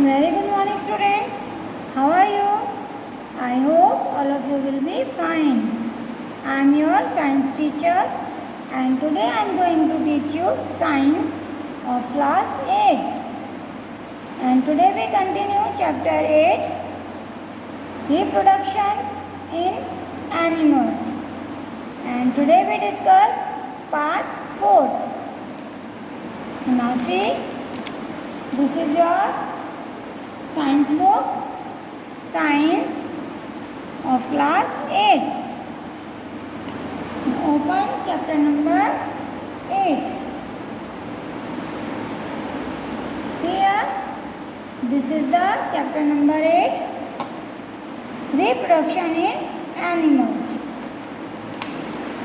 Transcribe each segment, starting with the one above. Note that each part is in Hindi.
Very good morning, students. How are you? I hope all of you will be fine. I am your science teacher and today I am going to teach you science of class 8. And today we continue chapter 8, reproduction in animals. And today we discuss part 4. So now see, this is your science book, science of class 8. Open chapter number 8. See here, this is the chapter number 8, reproduction in animals.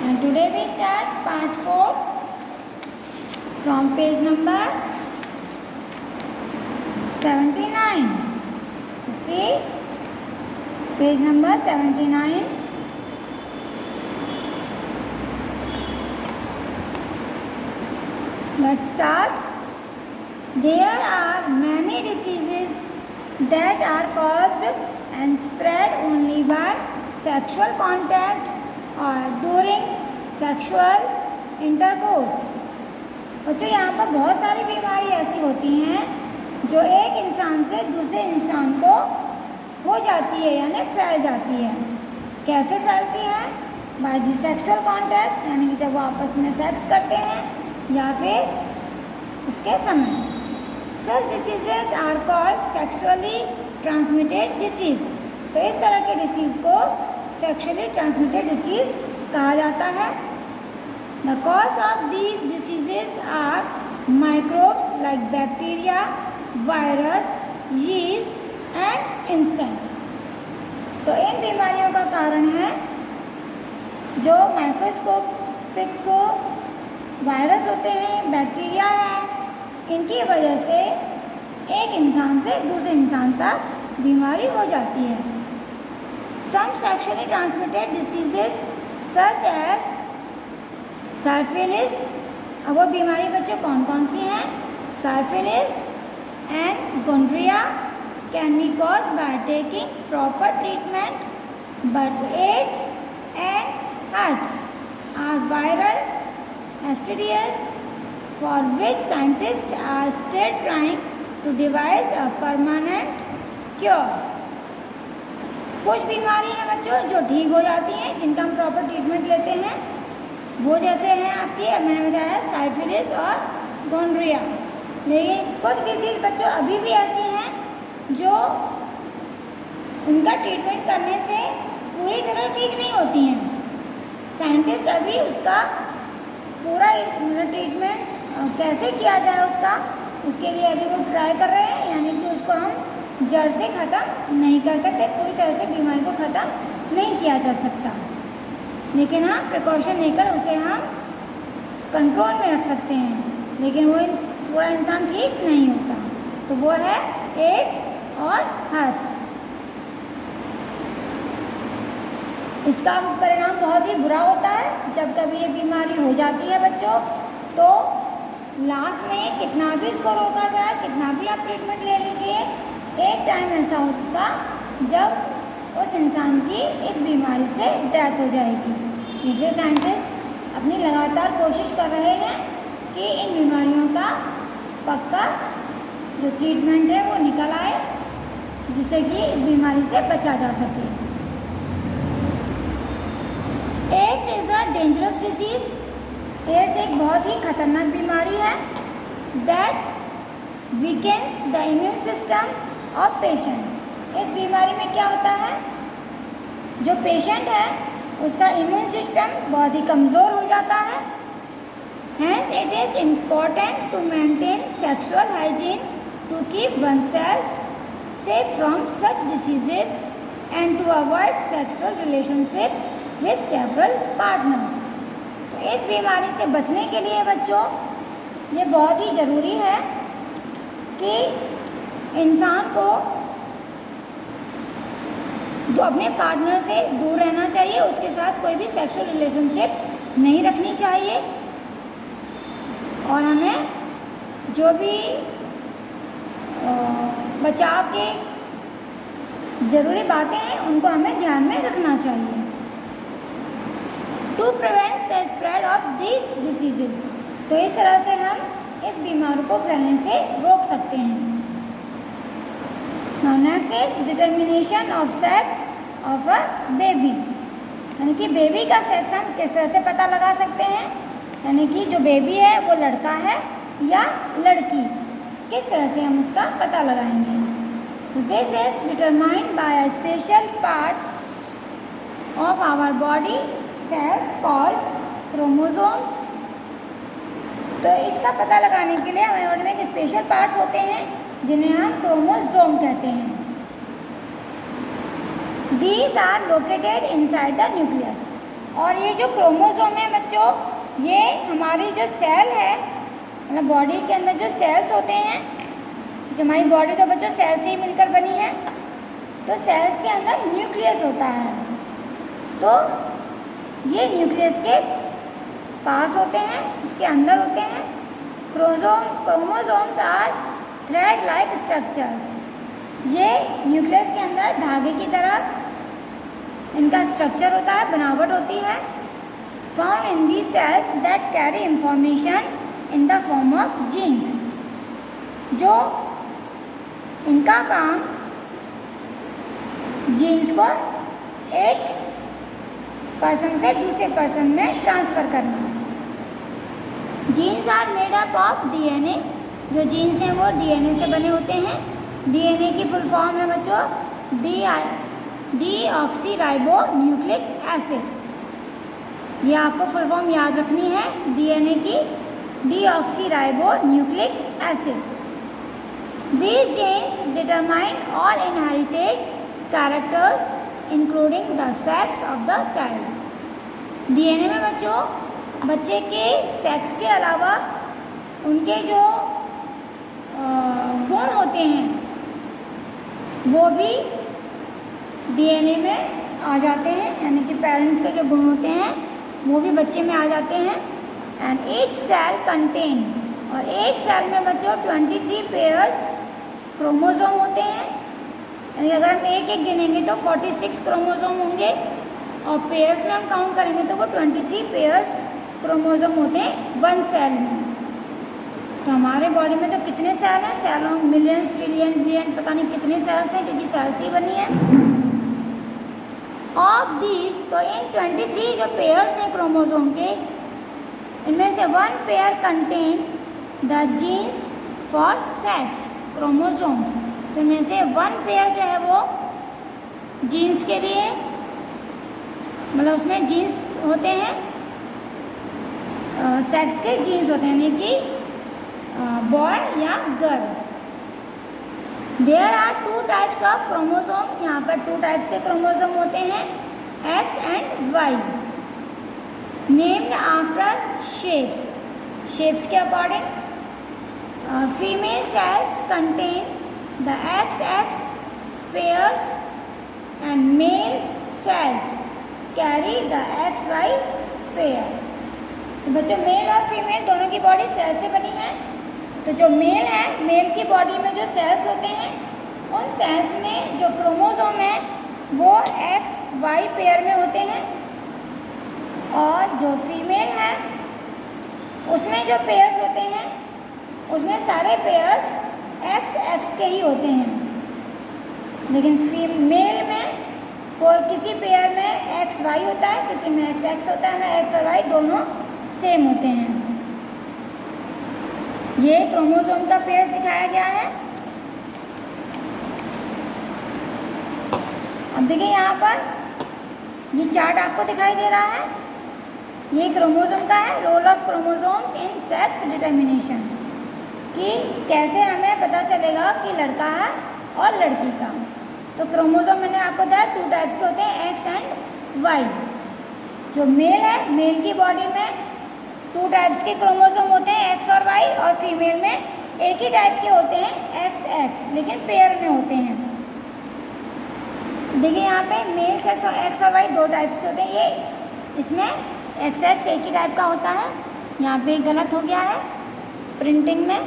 And today we start part 4 from page number 79. So see, page number 79. Let's start. There are many diseases that are caused and spread only by sexual contact or during sexual intercourse. बच्चों, यहाँ पर बहुत सारी बीमारी ऐसी होती हैं जो एक इंसान से दूसरे इंसान को हो जाती है यानी फैल जाती है। कैसे फैलती है? बाय द सेक्सुअल कॉन्टैक्ट, यानी कि जब वो आपस में सेक्स करते हैं या फिर उसके समय। Such diseases are called sexually transmitted disease. तो इस तरह के डिसीज़ को सेक्सुअली ट्रांसमिटेड डिसीज़ कहा जाता है। The cause of these diseases are microbes like bacteria, virus, yeast and insects. तो इन बीमारियों का कारण है जो माइक्रोस्कोपिक को वायरस होते हैं, बैक्टीरिया है, इनकी वजह से एक इंसान से दूसरे इंसान तक बीमारी हो जाती है। Some sexually transmitted diseases such as syphilis. अब वो बीमारी बच्चों कौन कौन सी हैं? Syphilis and gonorrhea can be caused by taking proper treatment, but AIDS and herpes are viral STDs for which scientists are still trying to devise a permanent cure. कुछ बीमारी हैं बच्चों जो ठीक हो जाती हैं जिनका हम प्रॉपर ट्रीटमेंट लेते हैं, वो जैसे हैं आपकी मैंने बताया साइफिलिस और गोनोरिया। लेकिन कुछ डिसीज़ बच्चों अभी भी ऐसी हैं जो उनका ट्रीटमेंट करने से पूरी तरह ठीक नहीं होती हैं। साइंटिस्ट अभी उसका पूरा ट्रीटमेंट कैसे किया जाए उसके लिए अभी वो ट्राई कर रहे हैं, यानी कि उसको हम जड़ से ख़त्म नहीं कर सकते, पूरी तरह से बीमारी को ख़त्म नहीं किया जा सकता, लेकिन हाँ प्रिकॉशन लेकर उसे हम कंट्रोल में रख सकते हैं। लेकिन वो पूरा इंसान ठीक नहीं होता, तो वो है एड्स और हर्प्स। इसका परिणाम बहुत ही बुरा होता है। जब कभी ये बीमारी हो जाती है बच्चों, तो लास्ट में कितना भी इसको रोका जाए, कितना भी आप ट्रीटमेंट ले लीजिए, एक टाइम ऐसा होगा जब उस इंसान की इस बीमारी से डेथ हो जाएगी। इसलिए साइंटिस्ट अपनी लगातार कोशिश कर रहे हैं कि इन बीमारियों का पक्का जो ट्रीटमेंट है वो निकल आए, जिससे कि इस बीमारी से बचा जा सके। AIDS is a dangerous disease. एड्स एक बहुत ही खतरनाक बीमारी है that weakens the immune system of patient. इस बीमारी में क्या होता है, जो पेशेंट है उसका इम्यून सिस्टम बहुत ही कमज़ोर हो जाता है। Hence, it is important to maintain sexual hygiene to keep oneself safe from such diseases and to avoid sexual relationship with several partners. तो इस बीमारी से बचने के लिए बच्चों ये बहुत ही ज़रूरी है कि इंसान को अपने पार्टनर से दूर रहना चाहिए, उसके साथ कोई भी सेक्सुअल रिलेशनशिप नहीं रखनी चाहिए और हमें जो भी बचाव के ज़रूरी बातें हैं उनको हमें ध्यान में रखना चाहिए। To prevent the spread of these diseases, तो इस तरह से हम इस बीमारी को फैलने से रोक सकते हैं। Now next is determination of sex of a baby, यानी कि बेबी का सेक्स हम किस तरह से पता लगा सकते हैं, यानी कि जो बेबी है वो लड़का है या लड़की, किस तरह से हम उसका पता लगाएंगे। So this is determined by a special part of our body cells called chromosomes. तो इसका पता लगाने के लिए हमारे बॉडी में एक स्पेशल पार्ट्स होते हैं जिन्हें हम क्रोमोसोम कहते हैं। These are located inside the nucleus, और ये जो क्रोमोसोम है बच्चों, ये हमारी जो सेल है, मतलब बॉडी के अंदर जो सेल्स होते हैं, कि हमारी बॉडी तो बच्चों सेल से ही मिलकर बनी है, तो सेल्स के अंदर न्यूक्लियस होता है। तो ये न्यूक्लियस के पास होते हैं, उसके अंदर होते हैं। Chromosomes are thread like structures, ये न्यूक्लियस के अंदर धागे की तरह इनका स्ट्रक्चर होता है, बनावट होती है। Found in the cells that carry information in the form of genes, जो इनका काम जीन्स को एक पर्सन से दूसरे पर्सन में ट्रांसफ़र करना। Genes are made up of DNA, जो जीन्स हैं वो डीएनए से बने होते हैं। डीएनए की फुल फॉर्म है बच्चों डीऑक्सीराइबो न्यूक्लिक एसिड। ये आपको फुल फॉर्म याद रखनी है डीएनए की, deoxyribo nucleic acid. These genes determine all inherited characters including the sex of the child. DNA में बच्चों बच्चे के सेक्स के अलावा उनके जो गुण होते हैं वो भी डीएनए में आ जाते हैं, यानी कि पेरेंट्स के जो गुण होते हैं वो भी बच्चे में आ जाते हैं। एंड ईच सेल कंटेन, और एक सेल में बच्चों 23 पेयर्स क्रोमोसोम होते हैं, यानी अगर हम एक एक गिनेंगे तो 46 क्रोमोसोम होंगे, और पेयर्स में हम काउंट करेंगे तो वो 23 पेयर्स क्रोमोसोम होते हैं वन सेल में। तो हमारे बॉडी में तो कितने सेल हैं, सेलों मिलियंस ट्रिलियन बिलियन पता नहीं कितने सेल्स हैं, क्योंकि सेल से ही बनी है। ऑफ दीज, तो इन 23 जो पेयर्स हैं क्रोमोसोम के, इनमें से one pair contain the genes for sex chromosomes, तो इनमें से वन पेयर जो है वो जीन्स के लिए, मतलब उसमें जीन्स होते हैं, सेक्स के जीन्स होते हैं, यानी कि बॉय या girl. There are 2 types of chromosome, यहाँ पर 2 टाइप्स के क्रोमोसोम होते हैं, X and Y, named after shapes के according. Female cells contain the XX pairs and male cells carry the XY pair. तो बच्चों मेल और फीमेल दोनों की बॉडी सेल से बनी है। तो जो मेल है, मेल की बॉडी में जो सेल्स होते हैं, उन सेल्स में जो क्रोमोसोम है वो XY पेयर में होते हैं, और जो फीमेल है उसमें जो पेयर्स होते हैं उसमें सारे पेयर्स XX के ही होते हैं। लेकिन फीमेल में कोई किसी पेयर में XY होता है, किसी में XX होता है, ना X और Y दोनों सेम होते हैं। ये क्रोमोसोम का पेयर्स दिखाया गया है। अब देखिए यहाँ पर ये चार्ट आपको दिखाई दे रहा है, ये क्रोमोसोम का है, role of chromosomes in sex determination, कि कैसे हमें पता चलेगा कि लड़का है और लड़की का। तो क्रोमोसोम मैंने आपको बताया 2 टाइप्स के होते हैं, एक्स एंड वाई। जो मेल है, मेल की बॉडी में 2 टाइप्स के क्रोमोसोम होते हैं, एक्स और वाई, और फीमेल में एक ही टाइप के होते हैं, XX, लेकिन पेयर में होते हैं। देखिए यहाँ पे मेल सेक्स और एक्स और वाई 2 टाइप्स के होते हैं। ये इसमें XX एक ही टाइप का होता है। यहाँ पे गलत हो गया है प्रिंटिंग में,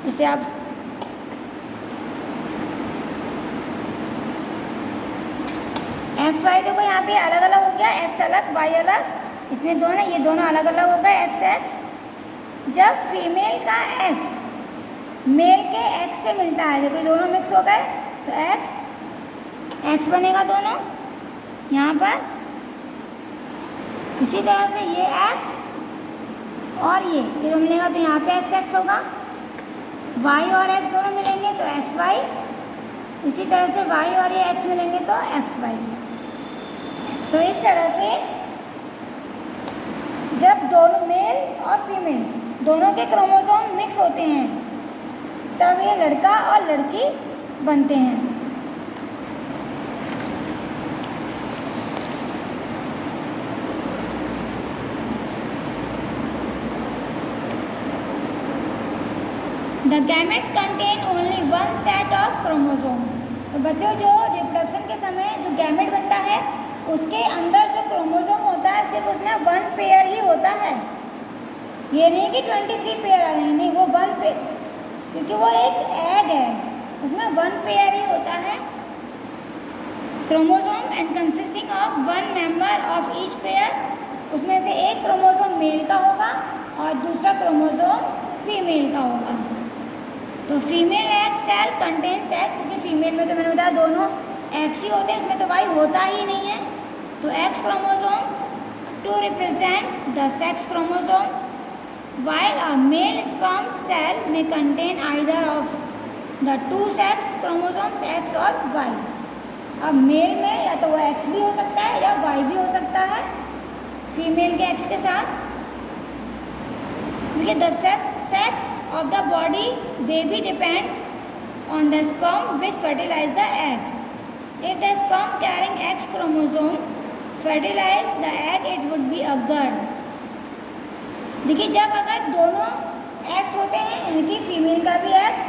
जिसे आप एक्स वाई देखो यहाँ पे अलग अलग हो गया, एक्स अलग वाई अलग, इसमें दोनों ये दोनों अलग अलग हो गए एक्स एक्स। जब फीमेल का एक्स मेल के एक्स से मिलता है, देखो ये दोनों मिक्स हो गए तो एक्स एक्स बनेगा दोनों यहाँ पर। इसी तरह से ये एक्स और ये दोनों मिलेगा तो यहाँ पे एक्स एक्स होगा। वाई और एक्स दोनों मिलेंगे तो एक्स वाई। इसी तरह से वाई और ये एक्स मिलेंगे तो एक्स वाई। तो इस तरह से जब दोनों मेल और फीमेल दोनों के क्रोमोसोम मिक्स होते हैं तब ये लड़का और लड़की बनते हैं। The gametes contain only one set of chromosome। तो बच्चों जो रिप्रोडक्शन के समय जो गैमेट बनता है उसके अंदर जो क्रोमोसोम होता है सिर्फ उसमें वन पेयर ही होता है। ये नहीं कि 23 पेयर आ जाएंगे, नहीं, वो वन पेयर, क्योंकि वो एक एग है, उसमें वन पेयर ही होता है chromosome and consisting of one member of each pair. उसमें से एक क्रोमोसोम मेल का होगा और दूसरा क्रोमोसोम फीमेल का होगा। तो female egg cell contains X, क्योंकि फीमेल में तो मैंने बताया दोनों एक्स ही होते हैं, इसमें तो वाई होता ही नहीं है। तो X chromosome to represent the sex chromosome, while a male sperm cell may contain either of the two sex chromosomes x और y। अब मेल में या तो वो x भी हो सकता है या y भी हो सकता है फीमेल के x के साथ। The sex of the body baby depends on the sperm which fertilize the egg. If the sperm carrying X chromosome fertilize the egg, it would be a girl। देखिए जब अगर दोनों X होते हैं यानी कि फीमेल का भी X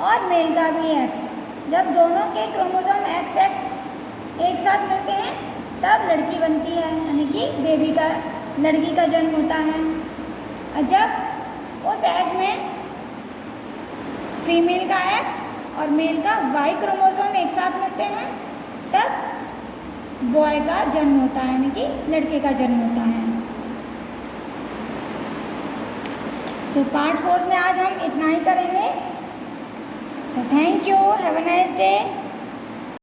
और मेल का भी X, जब दोनों के क्रोमोसोम XX एक साथ मिलते हैं तब लड़की बनती है, यानी कि बेबी का लड़की का जन्म होता है। और जब उस एग में फीमेल का X और मेल का Y क्रोमोसोम एक साथ मिलते हैं तब बॉय का जन्म होता है, यानी कि लड़के का जन्म होता है। सो पार्ट 4 में आज हम इतना ही करेंगे। So thank you, have a nice day.